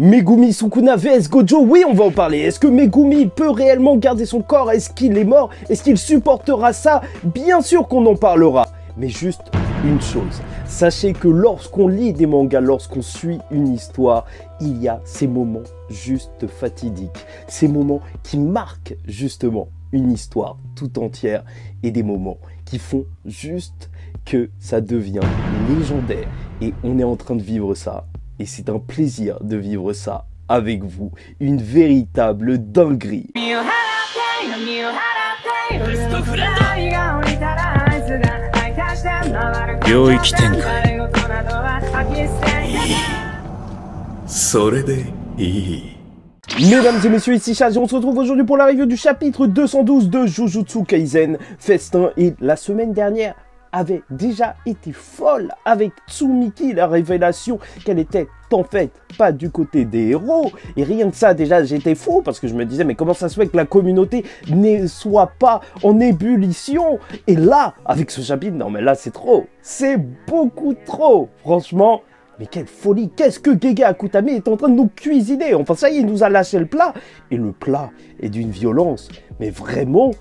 Megumi Sukuna vs Gojo, oui on va en parler. Est-ce que Megumi peut réellement garder son corps? Est-ce qu'il est mort? Est-ce qu'il supportera ça? Bien sûr qu'on en parlera. Mais juste une chose, sachez que lorsqu'on lit des mangas, lorsqu'on suit une histoire, il y a ces moments juste fatidiques. Ces moments qui marquent justement une histoire tout entière et des moments qui font juste que ça devient légendaire. Et on est en train de vivre ça. Et c'est un plaisir de vivre ça avec vous. Une véritable dinguerie. Mesdames et messieurs, ici Chaz et on se retrouve aujourd'hui pour la review du chapitre 212 de Jujutsu Kaisen Festin. Et la semaine dernière avait déjà été folle avec Tsumiki, la révélation qu'elle était en fait pas du côté des héros. Et rien que ça, déjà, j'étais fou parce que je me disais, mais comment ça se fait que la communauté ne soit pas en ébullition? Et là, avec ce chapitre, non mais là c'est trop. C'est beaucoup trop, franchement. Mais quelle folie, qu'est-ce que Gege Akutami est en train de nous cuisiner? Enfin ça y est, il nous a lâché le plat. Et le plat est d'une violence. Mais vraiment,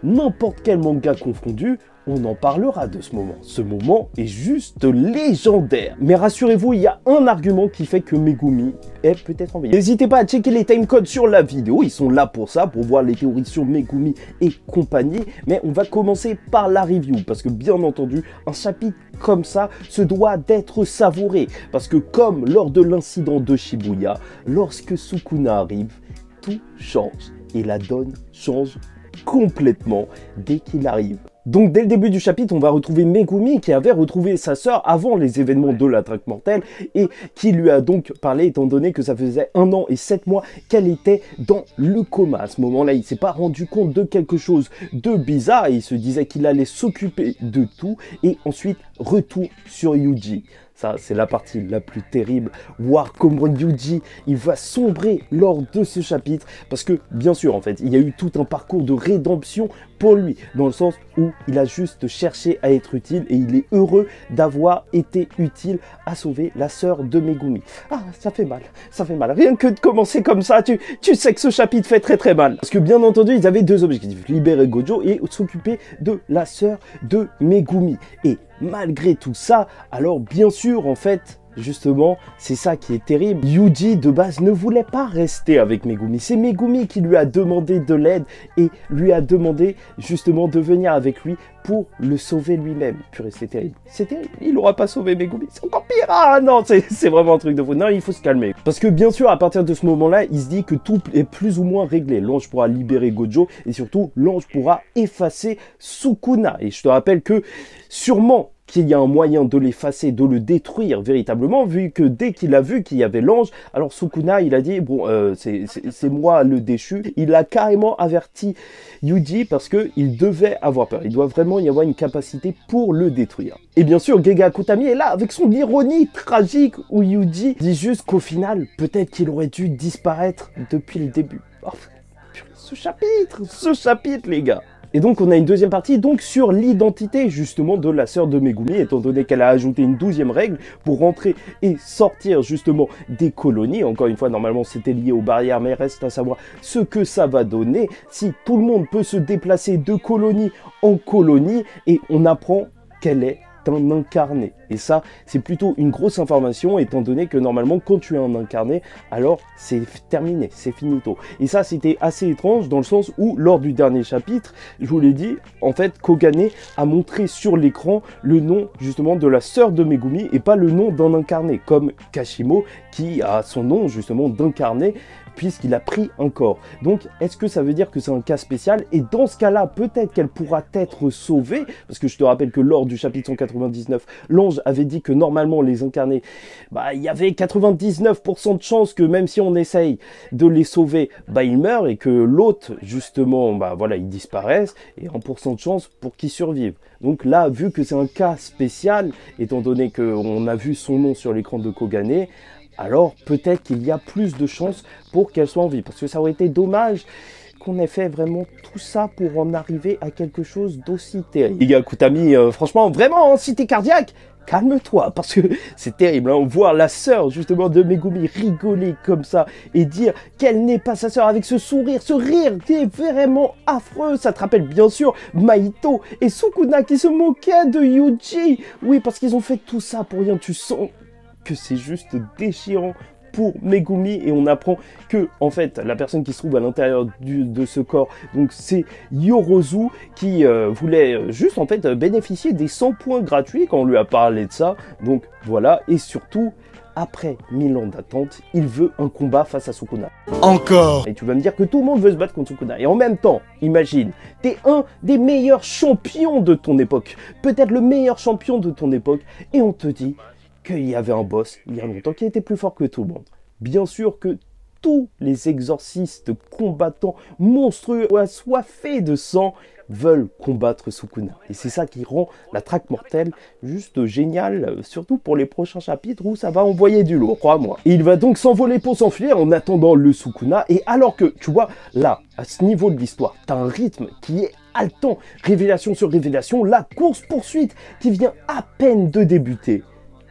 n'importe quel manga confondu, on en parlera de ce moment. Ce moment est juste légendaire. Mais rassurez-vous, il y a un argument qui fait que Megumi est peut-être envahi. N'hésitez pas à checker les timecodes sur la vidéo. Ils sont là pour ça, pour voir les théories sur Megumi et compagnie. Mais on va commencer par la review. Parce que bien entendu, un chapitre comme ça se doit d'être savouré. Parce que comme lors de l'incident de Shibuya, lorsque Sukuna arrive, tout change. Et la donne change complètement dès qu'il arrive. Donc dès le début du chapitre, on va retrouver Megumi qui avait retrouvé sa sœur avant les événements de la traque mortelle et qui lui a donc parlé étant donné que ça faisait 1 an et 7 mois qu'elle était dans le coma. À ce moment-là, il s'est pas rendu compte de quelque chose de bizarre et il se disait qu'il allait s'occuper de tout et ensuite retour sur Yuji. Ça, c'est la partie la plus terrible. Voir comment Yuji, il va sombrer lors de ce chapitre. Parce que, bien sûr, en fait, il y a eu tout un parcours de rédemption pour lui. Dans le sens où il a juste cherché à être utile. Et il est heureux d'avoir été utile à sauver la sœur de Megumi. Ah, ça fait mal. Ça fait mal. Rien que de commencer comme ça, tu sais que ce chapitre fait très très mal. Parce que, bien entendu, ils avaient deux objectifs. Libérer Gojo et s'occuper de la sœur de Megumi. Et malgré tout ça, alors bien sûr, en fait, justement, c'est ça qui est terrible. Yuji, de base, ne voulait pas rester avec Megumi. C'est Megumi qui lui a demandé de l'aide et lui a demandé, justement, de venir avec lui pour le sauver lui-même. Purée, c'est terrible. C'est terrible. Il n'aura pas sauvé Megumi. C'est encore pire. Ah non, c'est vraiment un truc de fou. Non, il faut se calmer. Parce que, bien sûr, à partir de ce moment-là, il se dit que tout est plus ou moins réglé. L'ange pourra libérer Gojo et surtout, l'ange pourra effacer Sukuna. Et je te rappelle que, sûrement, qu'il y a un moyen de l'effacer, de le détruire véritablement, vu que dès qu'il a vu qu'il y avait l'ange, alors Sukuna, il a dit, bon, c'est moi le déchu. Il a carrément averti Yuji parce qu'il devait avoir peur. Il doit vraiment y avoir une capacité pour le détruire. Et bien sûr, Gege Akutami est là avec son ironie tragique où Yuji dit juste qu'au final, peut-être qu'il aurait dû disparaître depuis le début. Oh, ce chapitre, les gars. Et donc on a une deuxième partie donc sur l'identité justement de la sœur de Megumi, étant donné qu'elle a ajouté une 12e règle pour rentrer et sortir justement des colonies. Encore une fois, normalement c'était lié aux barrières, mais reste à savoir ce que ça va donner si tout le monde peut se déplacer de colonie en colonie et on apprend qu'elle est un incarné. Et ça, c'est plutôt une grosse information, étant donné que normalement, quand tu es un incarné, alors c'est terminé, c'est finito. Et ça, c'était assez étrange, dans le sens où, lors du dernier chapitre, je vous l'ai dit, en fait, Kogane a montré sur l'écran le nom, justement, de la sœur de Megumi, et pas le nom d'un incarné, comme Kashimo, qui a son nom, justement, d'incarné, puisqu'il a pris un corps. Donc, est-ce que ça veut dire que c'est un cas spécial? Et dans ce cas-là, peut-être qu'elle pourra être sauvée, parce que je te rappelle que lors du chapitre 199, l'ange avait dit que normalement, les incarnés, il y avait 99% de chances que même si on essaye de les sauver, ils meurent, et que l'autre, justement, voilà, il disparaisse, et 1% de chance pour qu'ils survivent. Donc là, vu que c'est un cas spécial, étant donné qu'on a vu son nom sur l'écran de Kogane, alors peut-être qu'il y a plus de chances pour qu'elle soit en vie. Parce que ça aurait été dommage qu'on ait fait vraiment tout ça pour en arriver à quelque chose d'aussi terrible. Gege Akutami, franchement, vraiment, cité cardiaque, calme-toi, parce que c'est terrible, hein, voir la sœur justement de Megumi rigoler comme ça et dire qu'elle n'est pas sa sœur avec ce rire qui est vraiment affreux. Ça te rappelle bien sûr Mahito et Sukuna qui se moquaient de Yuji. Oui, parce qu'ils ont fait tout ça pour rien. Tu sens que c'est juste déchirant pour Megumi et on apprend que en fait la personne qui se trouve à l'intérieur de ce corps, donc c'est Yorozu qui voulait juste en fait bénéficier des 100 points gratuits quand on lui a parlé de ça. Donc voilà, et surtout après 1000 ans d'attente, il veut un combat face à Sukuna. Encore. Et tu vas me dire que tout le monde veut se battre contre Sukuna. Et en même temps, imagine, t'es un des meilleurs champions de ton époque, peut-être le meilleur champion de ton époque, et on te dit qu'il y avait un boss, il y a longtemps, qui était plus fort que tout le monde. Bien sûr que tous les exorcistes combattants monstrueux assoiffés de sang veulent combattre Sukuna. Et c'est ça qui rend la traque mortelle juste géniale, surtout pour les prochains chapitres où ça va envoyer du lourd, crois-moi. Il va donc s'envoler pour s'enfuir en attendant le Sukuna, et alors que, tu vois, là, à ce niveau de l'histoire, t'as un rythme qui est haletant, révélation sur révélation, la course-poursuite qui vient à peine de débuter.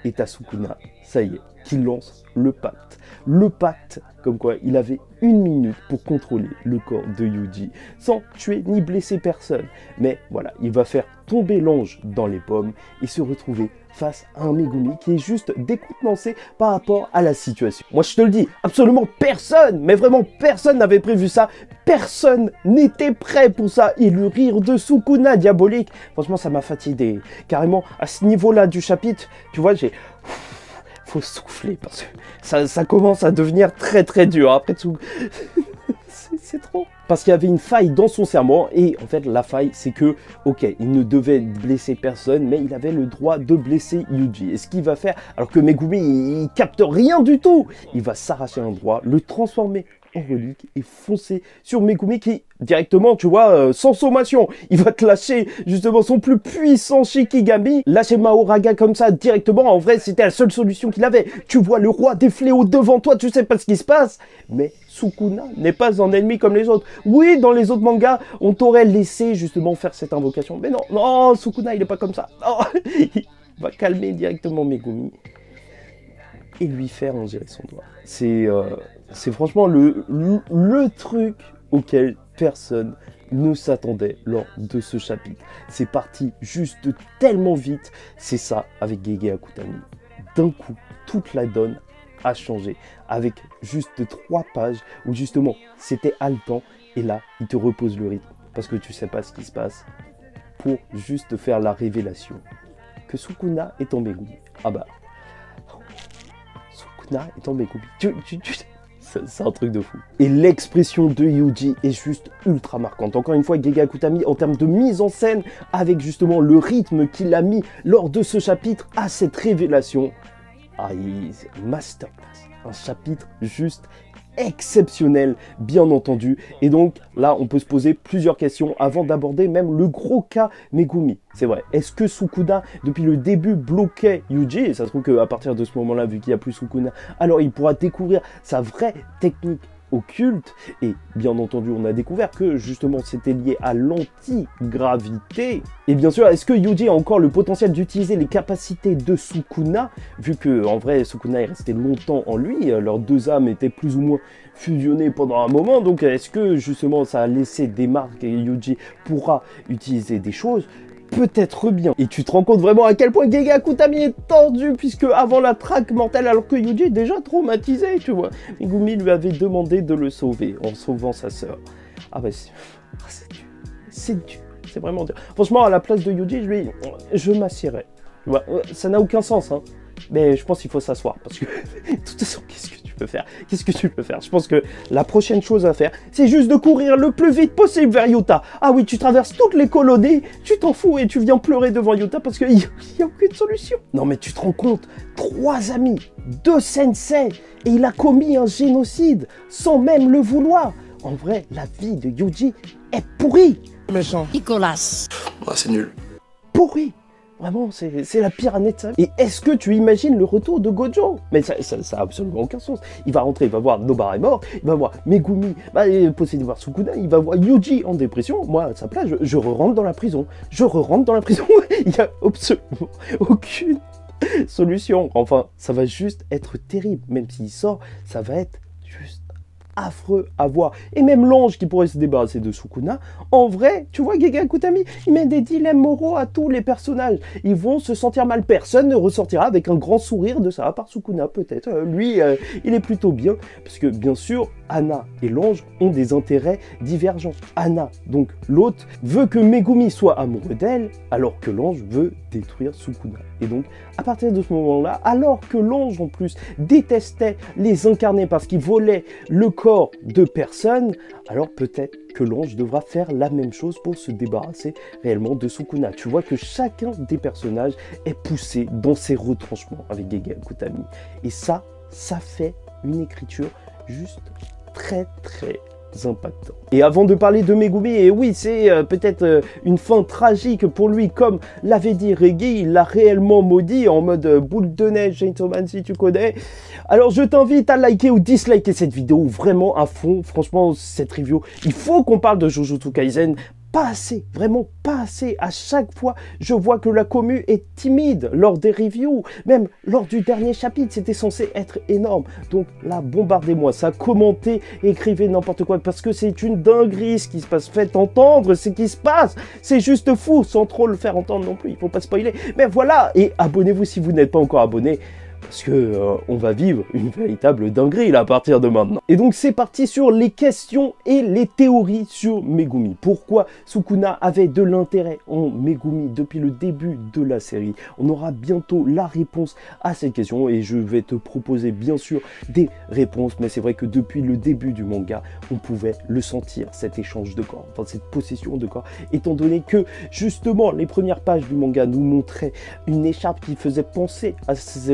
Et t'as Sukuna, ça y est, qui lance le pacte. Le pacte, comme quoi il avait 1 minute pour contrôler le corps de Yuji, sans tuer ni blesser personne. Mais voilà, il va faire tomber l'ange dans les pommes et se retrouver face à un Megumi qui est juste décontenancé par rapport à la situation. Moi je te le dis, absolument personne, mais vraiment personne n'avait prévu ça. Personne n'était prêt pour ça. Et le rire de Sukuna diabolique, franchement ça m'a fatigué. Carrément, à ce niveau-là du chapitre, tu vois, faut souffler parce que ça commence à devenir très dur. Après tout, c'est trop. Parce qu'il y avait une faille dans son serment et en fait la faille c'est que, ok, il ne devait blesser personne mais il avait le droit de blesser Yuji. Et ce qu'il va faire, alors que Megumi il capte rien du tout, il va s'arracher un doigt, le transformer en relique et foncer sur Megumi qui directement, tu vois, sans sommation, il va te lâcher justement son plus puissant Shikigami, lâcher Mahoraga comme ça directement. En vrai c'était la seule solution qu'il avait. Tu vois le roi des fléaux devant toi, tu sais pas ce qui se passe, mais Sukuna n'est pas un ennemi comme les autres. Oui, dans les autres mangas, on t'aurait laissé justement faire cette invocation, mais non, non, Sukuna il est pas comme ça. Non. Il va calmer directement Megumi et lui faire ingérer son doigt. C'est franchement le truc auquel personne ne s'attendait lors de ce chapitre. C'est parti juste tellement vite. C'est ça avec Gege Akutami. D'un coup, toute la donne a changé. Avec juste 3 pages où justement c'était haletant. Et là, il te repose le rythme. Parce que tu sais pas ce qui se passe. Pour juste faire la révélation que Sukuna est en Megumi. Ah bah... Sukuna est en Megumi. C'est un truc de fou. Et l'expression de Yuji est juste ultra marquante. Encore une fois, Gege Akutami, en termes de mise en scène, avec justement le rythme qu'il a mis lors de ce chapitre à cette révélation. Ah, c'est masterclass. Un chapitre juste exceptionnel, bien entendu. Et donc, là, on peut se poser plusieurs questions avant d'aborder même le gros cas Megumi. C'est vrai, est-ce que Sukuna, depuis le début, bloquait Yuji? Et ça se trouve qu'à partir de ce moment-là, vu qu'il n'y a plus Sukuna, alors il pourra découvrir sa vraie technique occulte. Et bien entendu, on a découvert que justement c'était lié à l'antigravité. Et bien sûr, est-ce que Yuji a encore le potentiel d'utiliser les capacités de Sukuna, vu que en vrai Sukuna est resté longtemps en lui, leurs 2 âmes étaient plus ou moins fusionnées pendant un moment, donc est-ce que justement ça a laissé des marques et Yuji pourra utiliser des choses? Peut-être bien. Et tu te rends compte vraiment à quel point Gege Akutami est tordu, puisque avant la traque mortelle, alors que Yuji est déjà traumatisé, tu vois. Megumi lui avait demandé de le sauver, en sauvant sa sœur. Ah bah c'est dur. C'est dur. C'est vraiment dur. Franchement, à la place de Yuji, je m'assierais. Ça n'a aucun sens, hein. Mais je pense qu'il faut s'asseoir, parce que de toute façon, qu'est-ce que tu peux faire? Qu'est-ce que tu peux faire? Je pense que la prochaine chose à faire, c'est juste de courir le plus vite possible vers Yuta. Ah oui, tu traverses toutes les colonies, tu t'en fous et tu viens pleurer devant Yuta parce qu'il n'y a aucune solution. Non mais tu te rends compte, 3 amis, 2 sensei, et il a commis un génocide sans même le vouloir. En vrai, la vie de Yuji est pourrie. Méchant. Nicolas. Ouais, c'est nul. Pourrie. Vraiment, c'est la pire année de sa vie. Et est-ce que tu imagines le retour de Gojo? Mais ça a absolument aucun sens. Il va rentrer, il va voir Nobara est mort, il va voir Megumi, posséder voir Sukuna, il va voir Yuji en dépression. Moi, à sa place, je re-rentre dans la prison. Je re-rentre dans la prison. Il n'y a absolument aucune solution. Enfin, ça va juste être terrible. Même s'il sort, ça va être juste affreux à voir. Et même l'ange qui pourrait se débarrasser de Sukuna, en vrai, tu vois, Gege Akutami, il met des dilemmes moraux à tous les personnages. Ils vont se sentir mal. Personne ne ressortira avec un grand sourire de ça, à part Sukuna peut-être. Lui, il est plutôt bien, parce que bien sûr, Anna et l'ange ont des intérêts divergents. Anna, donc l'autre, veut que Megumi soit amoureux d'elle, alors que l'ange veut détruire Sukuna. Et donc, à partir de ce moment-là, alors que l'ange en plus détestait les incarnés parce qu'il volait le corps de personnes, alors peut-être que l'ange devra faire la même chose pour se débarrasser réellement de Sukuna. Tu vois que chacun des personnages est poussé dans ses retranchements avec Gege Akutami. Et ça fait une écriture juste très impactant. Et avant de parler de Megumi, et oui, c'est peut-être une fin tragique pour lui, comme l'avait dit Reggie, il l'a réellement maudit en mode boule de neige, gentleman, si tu connais. Alors je t'invite à liker ou disliker cette vidéo vraiment à fond. Franchement, cette review, il faut qu'on parle de Jujutsu Kaisen. Pas assez, vraiment pas assez. À chaque fois, je vois que la commu est timide lors des reviews. Même lors du dernier chapitre, c'était censé être énorme. Donc là, bombardez-moi ça, commentez, écrivez n'importe quoi, parce que c'est une dinguerie ce qui se passe. Faites entendre ce qui se passe. C'est juste fou, sans trop le faire entendre non plus. Il faut pas spoiler. Mais voilà, et abonnez-vous si vous n'êtes pas encore abonné. Parce que on va vivre une véritable dinguerie là, à partir de maintenant. Et donc c'est parti sur les questions et les théories sur Megumi. Pourquoi Sukuna avait de l'intérêt en Megumi depuis le début de la série? On aura bientôt la réponse à cette question et je vais te proposer bien sûr des réponses. Mais c'est vrai que depuis le début du manga, on pouvait le sentir, cet échange de corps, enfin cette possession de corps, étant donné que justement les premières pages du manga nous montraient une écharpe qui faisait penser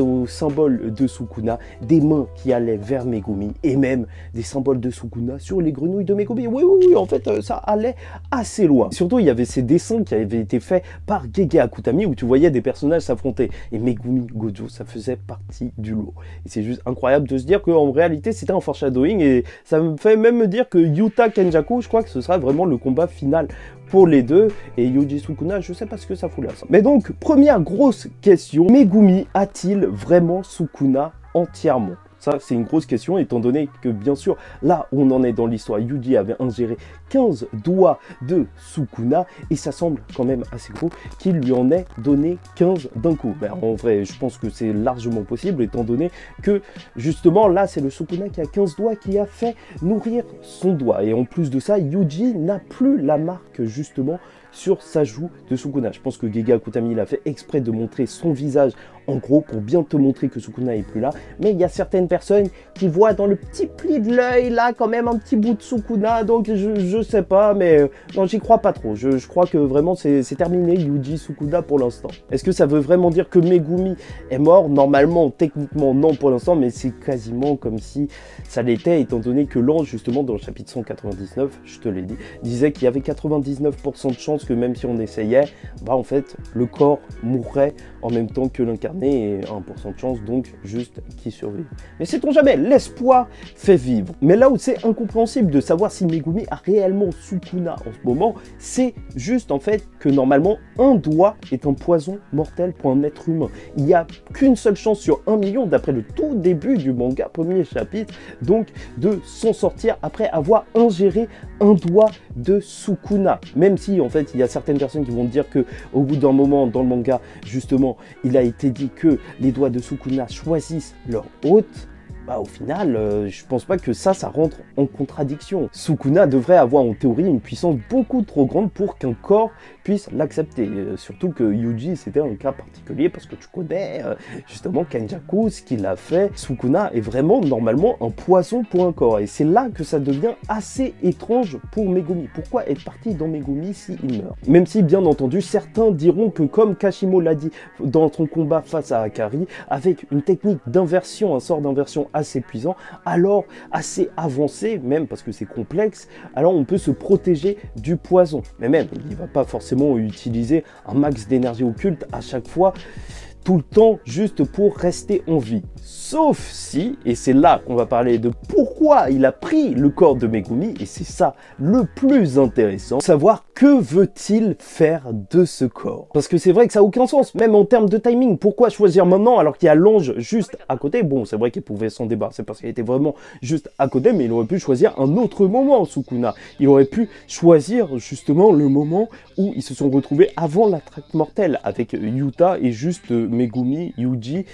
au symbole de Sukuna, des mains qui allaient vers Megumi et même des symboles de Sukuna sur les grenouilles de Megumi. Oui, en fait, ça allait assez loin. Surtout, il y avait ces dessins qui avaient été faits par Gege Akutami où tu voyais des personnages s'affronter. Et Megumi Gojo, ça faisait partie du lot. Et c'est juste incroyable de se dire qu'en réalité, c'était un foreshadowing et ça me fait même me dire que Yuta Kenjaku, je crois que ce sera vraiment le combat final pour les deux, et Yuji Sukuna, je sais pas ce que ça fout là. Mais donc, première grosse question, Megumi a-t-il vraiment Sukuna entièrement? Ça, c'est une grosse question, étant donné que, bien sûr, là où on en est dans l'histoire, Yuji avait ingéré 15 doigts de Sukuna, et ça semble quand même assez gros qu'il lui en ait donné 15 d'un coup. Ben, en vrai, je pense que c'est largement possible, étant donné que, justement, là, c'est le Sukuna qui a 15 doigts qui a fait nourrir son doigt. Et en plus de ça, Yuji n'a plus la marque, justement, sur sa joue de Sukuna. Je pense que Gege Akutami l'a fait exprès de montrer son visage en gros pour bien te montrer que Sukuna est plus là. Mais il y a certaines personnes qui voient dans le petit pli de l'œil là quand même un petit bout de Sukuna. Donc je sais pas, mais non, j'y crois pas trop. Je crois que vraiment c'est terminé Yuji Sukuna pour l'instant. Est-ce que ça veut vraiment dire que Megumi est mort? Normalement, techniquement non pour l'instant, mais c'est quasiment comme si ça l'était, étant donné que l'ange justement dans le chapitre 199, je te l'ai dit, disait qu'il y avait 99% de chance que même si on essayait, bah en fait le corps mourrait en même temps que l'incarné et 1% de chance donc juste qu'il survive. Mais sait-on jamais, l'espoir fait vivre. Mais là où c'est incompréhensible de savoir si Megumi a réellement Sukuna en ce moment, c'est juste en fait que normalement un doigt est un poison mortel pour un être humain. Il n'y a qu'une seule chance sur 1 million d'après le tout début du manga, premier chapitre, donc de s'en sortir après avoir ingéré un doigt de Sukuna. Même si en fait il y a certaines personnes qui vont dire que au bout d'un moment dans le manga justement il a été dit que les doigts de Sukuna choisissent leur hôte. Bah, au final, je pense pas que ça rentre en contradiction. Sukuna devrait avoir en théorie une puissance beaucoup trop grande pour qu'un corps puisse l'accepter. Surtout que Yuji, c'était un cas particulier parce que tu connais justement Kenjaku, ce qu'il a fait. Sukuna est vraiment normalement un poison pour un corps. Et c'est là que ça devient assez étrange pour Megumi. Pourquoi être parti dans Megumi s'il meurt? Même si, bien entendu, certains diront que comme Kashimo l'a dit dans son combat face à Akari, avec une technique d'inversion, un sort d'inversion assez puissant, alors assez avancé même parce que c'est complexe, alors on peut se protéger du poison. Mais même, il ne va pas forcément utiliser un max d'énergie occulte à chaque fois. tout le temps juste pour rester en vie. Sauf si, et c'est là qu'on va parler de pourquoi il a pris le corps de Megumi, et c'est ça le plus intéressant, savoir que veut-il faire de ce corps. Parce que c'est vrai que ça n'a aucun sens, même en termes de timing. Pourquoi choisir maintenant alors qu'il y a l'ange juste à côté? Bon, c'est vrai qu'il pouvait s'en débarrasser parce qu'il était vraiment juste à côté, mais il aurait pu choisir un autre moment, Sukuna. Il aurait pu choisir justement le moment où ils se sont retrouvés avant la traque mortelle avec Yuta et juste Megumi, Yuji.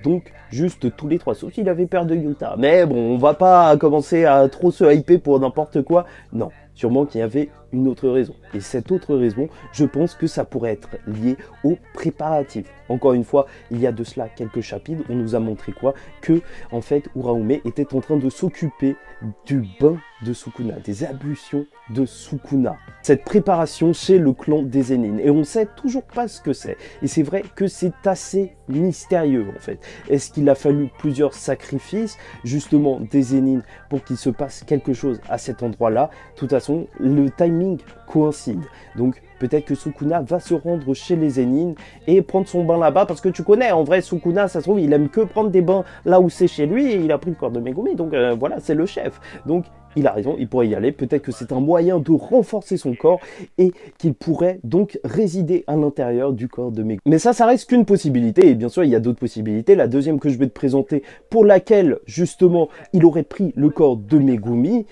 Donc, juste tous les trois, sauf s'il avait peur de Yuta. Mais bon, on va pas commencer à trop se hyper pour n'importe quoi. Non, sûrement qu'il y avait une autre raison. Et cette autre raison, je pense que ça pourrait être lié aux préparatifs. Encore une fois, il y a de cela quelques chapitres, on nous a montré quoi? Que, en fait, Uraume était en train de s'occuper du bain de Sukuna, des ablutions de Sukuna. Cette préparation chez le clan des Zenin. Et on sait toujours pas ce que c'est. Et c'est vrai que c'est assez mystérieux, en fait. Est-ce qu'il a fallu plusieurs sacrifices, justement, des Zenin pour qu'il se passe quelque chose à cet endroit-là? De toute façon, le timing coïncide. Donc, peut-être que Sukuna va se rendre chez les Zenin et prendre son bain là-bas, parce que tu connais, en vrai, Sukuna, ça se trouve, il aime que prendre des bains là où c'est chez lui, et il a pris le corps de Megumi, donc voilà, c'est le chef. Donc, il a raison, il pourrait y aller, peut-être que c'est un moyen de renforcer son corps, et qu'il pourrait donc résider à l'intérieur du corps de Megumi. Mais ça reste qu'une possibilité, et bien sûr, il y a d'autres possibilités. La deuxième que je vais te présenter, pour laquelle, justement, il aurait pris le corps de Megumi,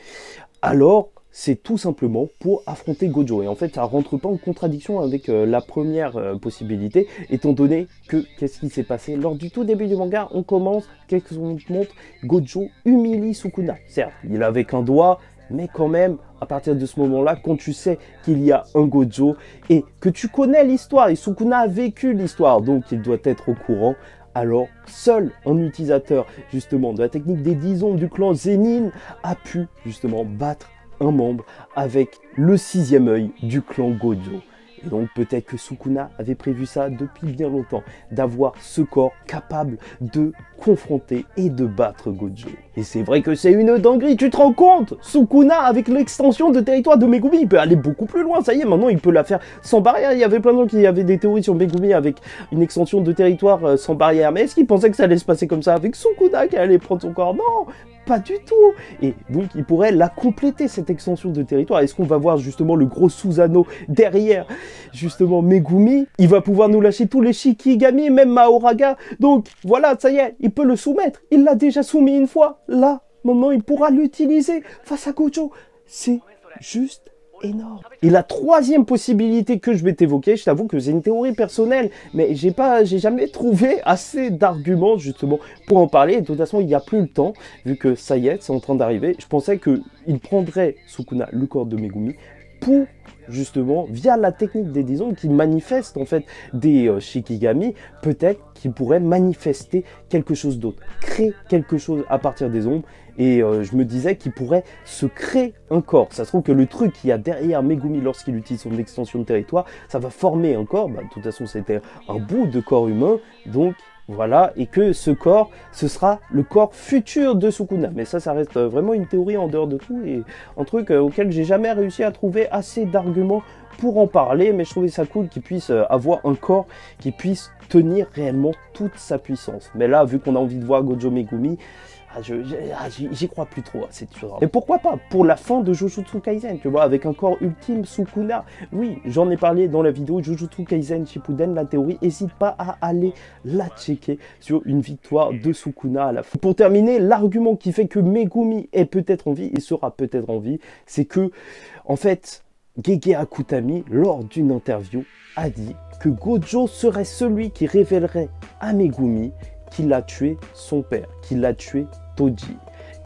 alors c'est tout simplement pour affronter Gojo. Et en fait, ça rentre pas en contradiction avec la première possibilité, étant donné que, qu'est-ce qui s'est passé? Lors du tout début du manga, on commence, qu'est-ce qu'on montre? Gojo humilie Sukuna. Certes, il avait qu'un doigt, mais quand même, à partir de ce moment-là, quand tu sais qu'il y a un Gojo, et que tu connais l'histoire, et Sukuna a vécu l'histoire, donc il doit être au courant, alors seul un utilisateur, justement, de la technique des 10 ombres du clan Zenin a pu, justement, battre un membre avec le 6e œil du clan Gojo. Et donc peut-être que Sukuna avait prévu ça depuis bien longtemps, d'avoir ce corps capable de confronter et de battre Gojo. Et c'est vrai que c'est une dinguerie, tu te rends compte? Sukuna, avec l'extension de territoire de Megumi, il peut aller beaucoup plus loin, ça y est, maintenant il peut la faire sans barrière. Il y avait plein de gens qui avaient des théories sur Megumi avec une extension de territoire sans barrière, mais est-ce qu'ils pensaient que ça allait se passer comme ça avec Sukuna qui allait prendre son corps? Non, pas du tout. Et donc il pourrait la compléter, cette extension de territoire. Est-ce qu'on va voir justement le gros Susanoo derrière justement Megumi? Il va pouvoir nous lâcher tous les Shikigami, même Mahoraga. Donc voilà, ça y est, il peut le soumettre. Il l'a déjà soumis une fois. Là, maintenant, il pourra l'utiliser face à Gojo. C'est juste énorme. Et la troisième possibilité que je vais t'évoquer, je t'avoue que c'est une théorie personnelle, mais j'ai jamais trouvé assez d'arguments justement pour en parler. Et de toute façon, il n'y a plus le temps, vu que ça y est, c'est en train d'arriver. Je pensais qu'il prendrait Sukuna, le corps de Megumi, pour justement, via la technique des 10 ombres qui manifeste en fait des Shikigami, peut-être qu'il pourrait manifester quelque chose d'autre, créer quelque chose à partir des ombres. Et je me disais qu'il pourrait se créer un corps. Ça se trouve que le truc qu'il y a derrière Megumi lorsqu'il utilise son extension de territoire, ça va former un corps. Bah, de toute façon, c'était un bout de corps humain, donc voilà, et que ce corps, ce sera le corps futur de Sukuna. Mais ça reste vraiment une théorie en dehors de tout, et un truc auquel j'ai jamais réussi à trouver assez d'arguments pour en parler, mais je trouvais ça cool qu'il puisse avoir un corps qui puisse tenir réellement toute sa puissance. Mais là, vu qu'on a envie de voir Gojo Megumi, j'y crois plus trop à cette chose. Et pourquoi pas pour la fin de Jujutsu Kaisen, tu vois, avec un corps ultime Sukuna. Oui, j'en ai parlé dans la vidéo Jujutsu Kaisen Shippuden, la théorie. N'hésite pas à aller la checker sur une victoire de Sukuna à la fin. Pour terminer, l'argument qui fait que Megumi est peut-être en vie et sera peut-être en vie, c'est que, en fait, Gege Akutami, lors d'une interview, a dit que Gojo serait celui qui révélerait à Megumi qu'il a tué son père, qu'il a tué Toji.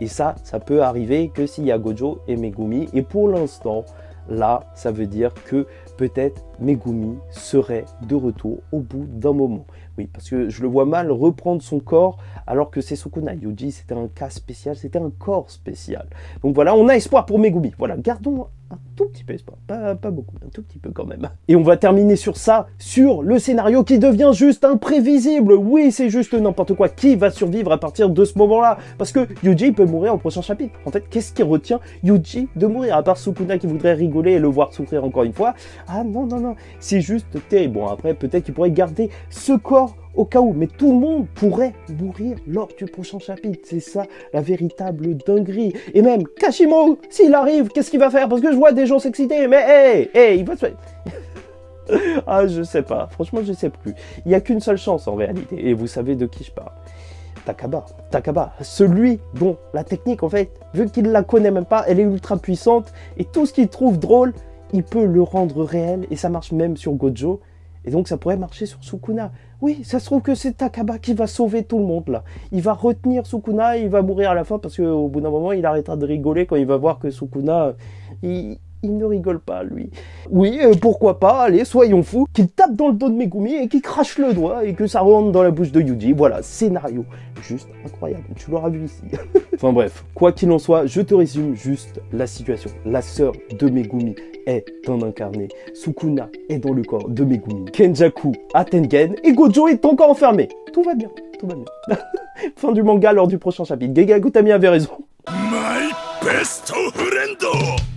Et ça peut arriver que s'il y a Gojo et Megumi. Et pour l'instant, là, ça veut dire que peut-être Megumi serait de retour au bout d'un moment. Oui, parce que je le vois mal reprendre son corps alors que c'est Sukuna. Yuji, c'était un cas spécial, c'était un corps spécial. Donc voilà, on a espoir pour Megumi. Voilà, gardons un tout petit peu espoir, pas beaucoup, un tout petit peu quand même. Et on va terminer sur ça, sur le scénario qui devient juste imprévisible. Oui, c'est juste n'importe quoi. Qui va survivre à partir de ce moment-là? Parce que Yuji peut mourir au prochain chapitre. En fait, qu'est-ce qui retient Yuji de mourir? À part Sukuna qui voudrait rigoler et le voir souffrir encore une fois. Ah non, non, non, c'est juste terrible. Bon, après, peut-être qu'il pourrait garder ce corps au cas où. Mais tout le monde pourrait mourir lors du prochain chapitre. C'est ça la véritable dinguerie. Et même Kashimo, s'il arrive, qu'est-ce qu'il va faire? Parce que je vois des gens s'exciter. Mais il va se faire... Ah, je sais pas. Franchement, je sais plus. Il n'y a qu'une seule chance en réalité. Et vous savez de qui je parle. Takaba, celui dont la technique, en fait, vu qu'il la connaît même pas, elle est ultra puissante. Et tout ce qu'il trouve drôle, il peut le rendre réel. Et ça marche même sur Gojo. Et donc, ça pourrait marcher sur Sukuna. Oui, ça se trouve que c'est Takaba qui va sauver tout le monde, là. Il va retenir Sukuna, il va mourir à la fin, parce qu'au bout d'un moment, il arrêtera de rigoler quand il va voir que Sukuna... Il ne rigole pas, lui. Oui, pourquoi pas, allez, soyons fous, qu'il tape dans le dos de Megumi et qu'il crache le doigt et que ça rentre dans la bouche de Yuji. Voilà, scénario juste incroyable, tu l'auras vu ici. Enfin bref, quoi qu'il en soit, je te résume juste la situation. La sœur de Megumi est un incarné. Sukuna est dans le corps de Megumi. Kenjaku a Tengen et Gojo est encore enfermé. Tout va bien, tout va bien. Fin du manga lors du prochain chapitre. Gegakutami avait raison. My best friend!